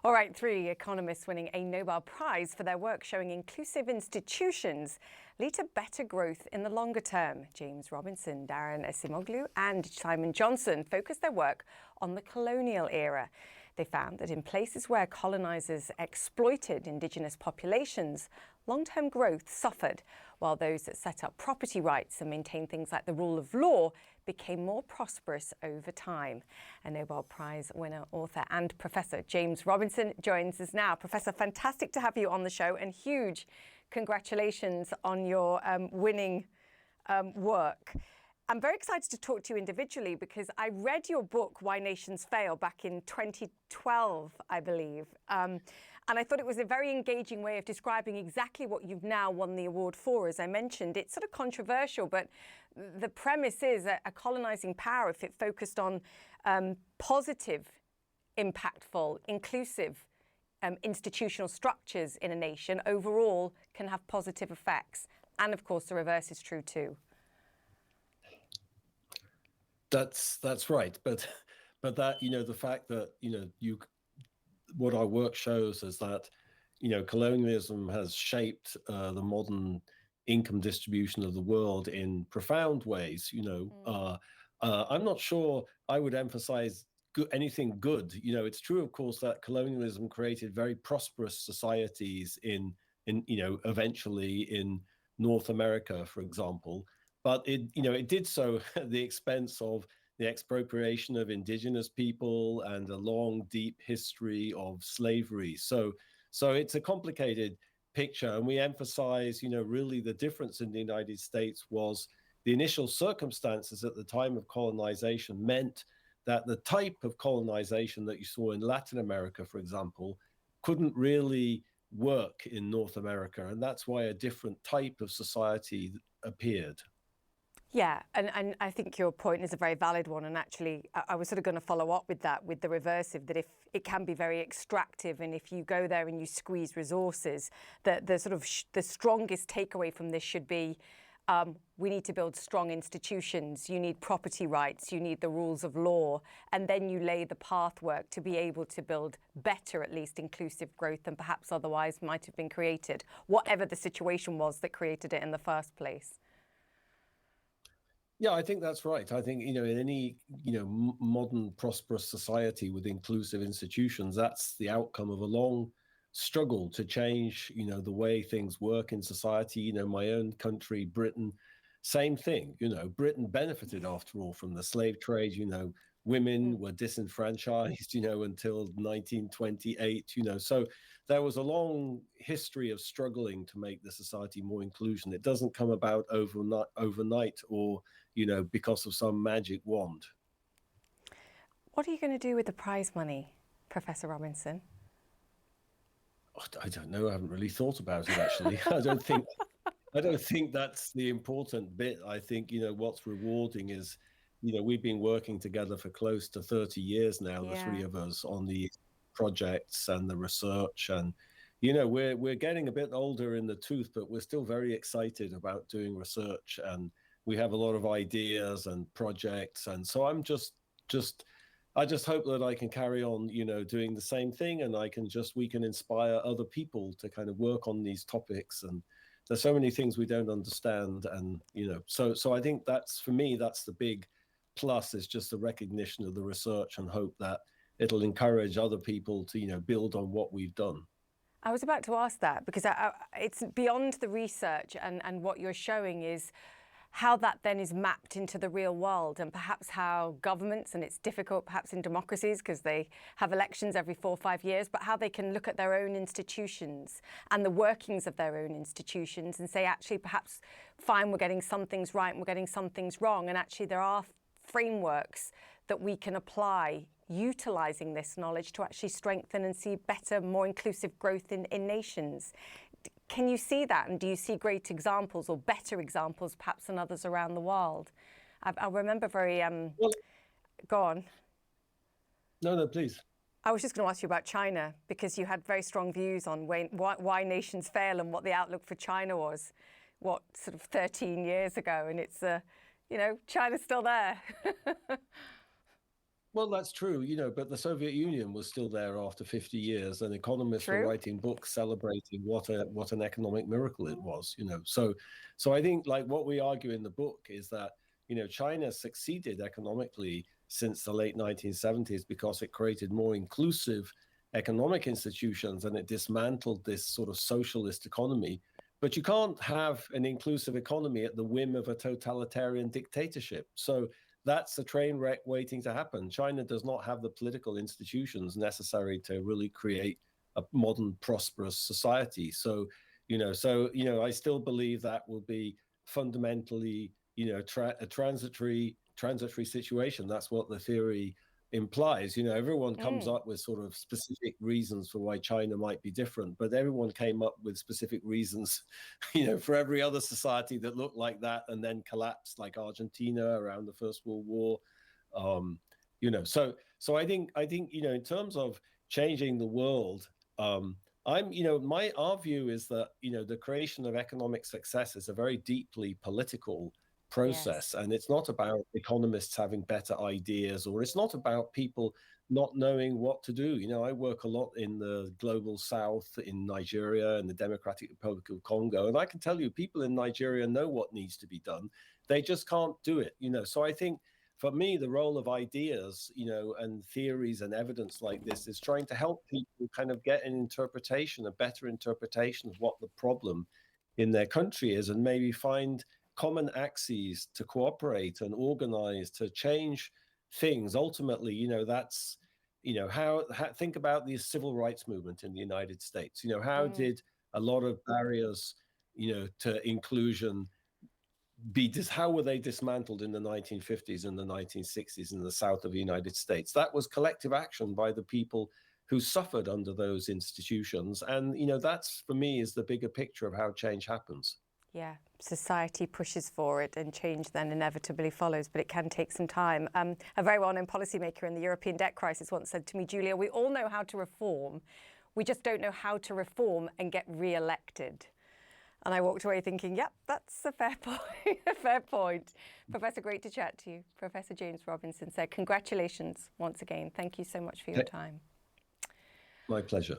All right, three economists winning a Nobel Prize for their work showing inclusive institutions lead to better growth in the longer term. James Robinson, Darren Acemoglu and Simon Johnson focused their work on the colonial era. They found that in places where colonizers exploited indigenous populations, long-term growth suffered, while those that set up property rights and maintained things like the rule of law became more prosperous over time. A Nobel Prize winner, author and Professor James Robinson joins us now. Professor, fantastic to have you on the show, and huge congratulations on your winning work. I'm very excited to talk to you individually because I read your book, Why Nations Fail, back in 2012, I believe. And I thought it was a very engaging way of describing exactly what you've now won the award for. As I mentioned, it's sort of controversial, but the premise is a colonizing power, if it focused on positive, impactful, inclusive institutional structures in a nation, overall can have positive effects. And of course, the reverse is true too. That's right, but that the fact that what our work shows is that colonialism has shaped the modern income distribution of the world in profound ways. I'm not sure I would emphasize anything good. It's true, of course, that colonialism created very prosperous societies in eventually in North America, for example. But it did so at the expense of the expropriation of indigenous people and a long, deep history of slavery. So it's a complicated picture, and we emphasize, really the difference in the United States was the initial circumstances at the time of colonization meant that the type of colonization that you saw in Latin America, for example, couldn't really work in North America, and that's why a different type of society appeared. Yeah, and I think your point is a very valid one. And actually, I was sort of going to follow up with that, with the reversive, that if it can be very extractive, and if you go there and you squeeze resources, that the sort of the strongest takeaway from this should be we need to build strong institutions. You need property rights. You need the rules of law. And then you lay the pathwork to be able to build better, at least inclusive growth than perhaps otherwise might have been created, whatever the situation was that created it in the first place. Yeah, I think that's right. I think, in any, modern prosperous society with inclusive institutions, that's the outcome of a long struggle to change, the way things work in society. My own country, Britain, same thing. Britain benefited, after all, from the slave trade. Women were disenfranchised, until 1928, so there was a long history of struggling to make the society more inclusion. It doesn't come about overnight or, because of some magic wand. What are you going to do with the prize money, Professor Robinson? I don't know. I haven't really thought about it, actually. I don't think that's the important bit. I think, what's rewarding is, we've been working together for close to 30 years now, the three of us, on the projects and the research. And, we're getting a bit older in the tooth, but we're still very excited about doing research. And we have a lot of ideas and projects. And so I just hope that I can carry on, doing the same thing, and we can inspire other people to kind of work on these topics. And there's so many things we don't understand. And, so I think for me, that's the big plus, is just the recognition of the research, and hope that it'll encourage other people to, build on what we've done. I was about to ask that, because it's beyond the research, and what you're showing is how that then is mapped into the real world, and perhaps how governments, and it's difficult perhaps in democracies because they have elections every 4 or 5 years, but how they can look at their own institutions and the workings of their own institutions and say, actually, perhaps, fine, we're getting some things right and we're getting some things wrong. And actually there are frameworks that we can apply utilizing this knowledge to actually strengthen and see better, more inclusive growth in nations. Can you see that? And do you see great examples, or better examples perhaps than others around the world? I remember very, go on. No, please. I was just going to ask you about China, because you had very strong views on why nations fail and what the outlook for China was, sort of 13 years ago. And it's, China's still there. Well, that's true, but the Soviet Union was still there after 50 years, and economists were True. writing books celebrating what an economic miracle it was. So I think like what we argue in the book is that, China succeeded economically since the late 1970s because it created more inclusive economic institutions and it dismantled this sort of socialist economy. But you can't have an inclusive economy at the whim of a totalitarian dictatorship. So that's a train wreck waiting to happen. China does not have the political institutions necessary to really create a modern, prosperous society. I still believe that will be fundamentally, a transitory situation. That's what the theory implies. Everyone comes Mm. up with sort of specific reasons for why China might be different, but everyone came up with specific reasons, for every other society that looked like that and then collapsed, like Argentina around the First World War. Um, so I think, in terms of changing the world, our view is that, the creation of economic success is a very deeply political process. Yes. And it's not about economists having better ideas, or it's not about people not knowing what to do. I work a lot in the global south, in Nigeria and the Democratic Republic of Congo. And I can tell you, people in Nigeria know what needs to be done. They just can't do it. So I think for me, the role of ideas, and theories and evidence like this is trying to help people kind of get an interpretation, a better interpretation of what the problem in their country is, and maybe find common axes to cooperate and organize to change things. Ultimately, that's, how think about the civil rights movement in the United States. How Mm. did a lot of barriers, to inclusion how were they dismantled in the 1950s and the 1960s in the south of the United States? That was collective action by the people who suffered under those institutions. And, that's for me is the bigger picture of how change happens. Yeah, society pushes for it and change then inevitably follows, but it can take some time. A very well-known policymaker in the European debt crisis once said to me, Julia, we all know how to reform. We just don't know how to reform and get re-elected. And I walked away thinking, yep, that's a fair point. A fair point. Professor, great to chat to you. Professor James Robinson said, congratulations once again. Thank you so much for your time. My pleasure.